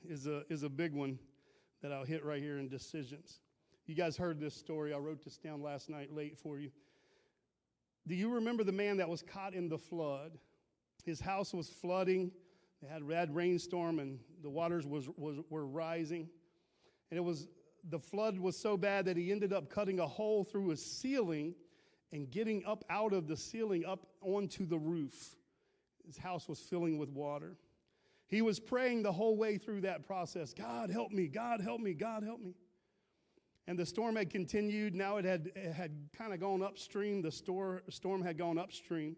is a big one that I'll hit right here in decisions. You guys heard this story. I wrote this down last night late for you. Do you remember the man that was caught in the flood? His house was flooding. They had a bad rainstorm, and the waters were rising. And the flood was so bad that he ended up cutting a hole through his ceiling and getting up out of the ceiling up onto the roof. His house was filling with water. He was praying the whole way through that process. God, help me. God, help me. God, help me. And the storm had continued. Now it had kind of gone upstream. The storm had gone upstream.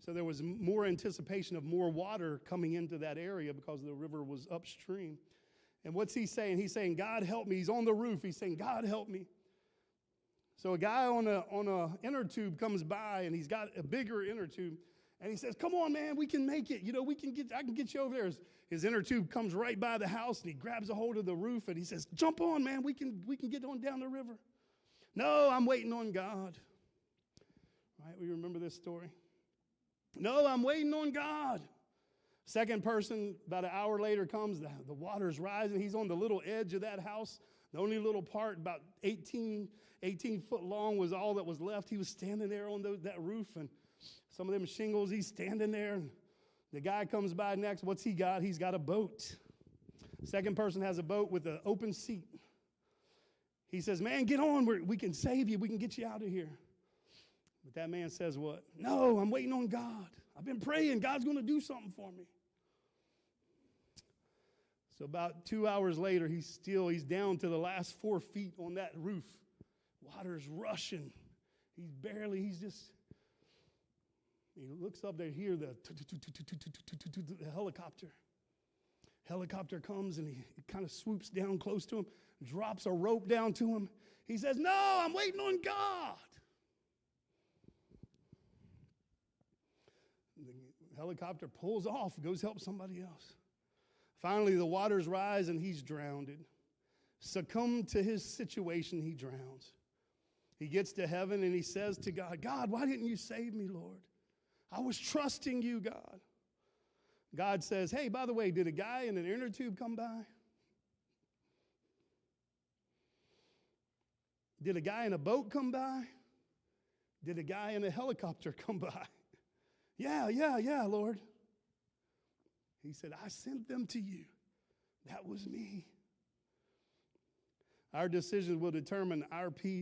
So there was more anticipation of more water coming into that area because the river was upstream. And what's he saying? He's saying, God, help me. He's on the roof. He's saying, God, help me. So a guy on a inner tube comes by, and he's got a bigger inner tube. And he says, come on, man, we can make it. I can get you over there. His inner tube comes right by the house, and he grabs a hold of the roof, and he says, jump on, man, we can get on down the river. No, I'm waiting on God. Right, we remember this story. No, I'm waiting on God. Second person, about an hour later, comes. The water's rising. He's on the little edge of that house. The only little part, about 18 foot long, was all that was left. He was standing there on that roof, and some of them shingles, he's standing there. And the guy comes by next. What's he got? He's got a boat. Second person has a boat with an open seat. He says, man, get on. We can save you. We can get you out of here. But that man says what? No, I'm waiting on God. I've been praying. God's going to do something for me. So about 2 hours later, he's down to the last 4 feet on that roof. Water's rushing. He looks up there, hear the helicopter. Helicopter comes, and he kind of swoops down close to him, drops a rope down to him. He says, no, I'm waiting on God. The helicopter pulls off, goes help somebody else. Finally, the waters rise, and he's drowned. Succumbed to his situation, he drowns. He gets to heaven, and he says to God, God, why didn't you save me, Lord? I was trusting you, God. God says, hey, by the way, did a guy in an inner tube come by? Did a guy in a boat come by? Did a guy in a helicopter come by? Yeah, Lord. He said, I sent them to you. That was me. Our decisions will determine our peace.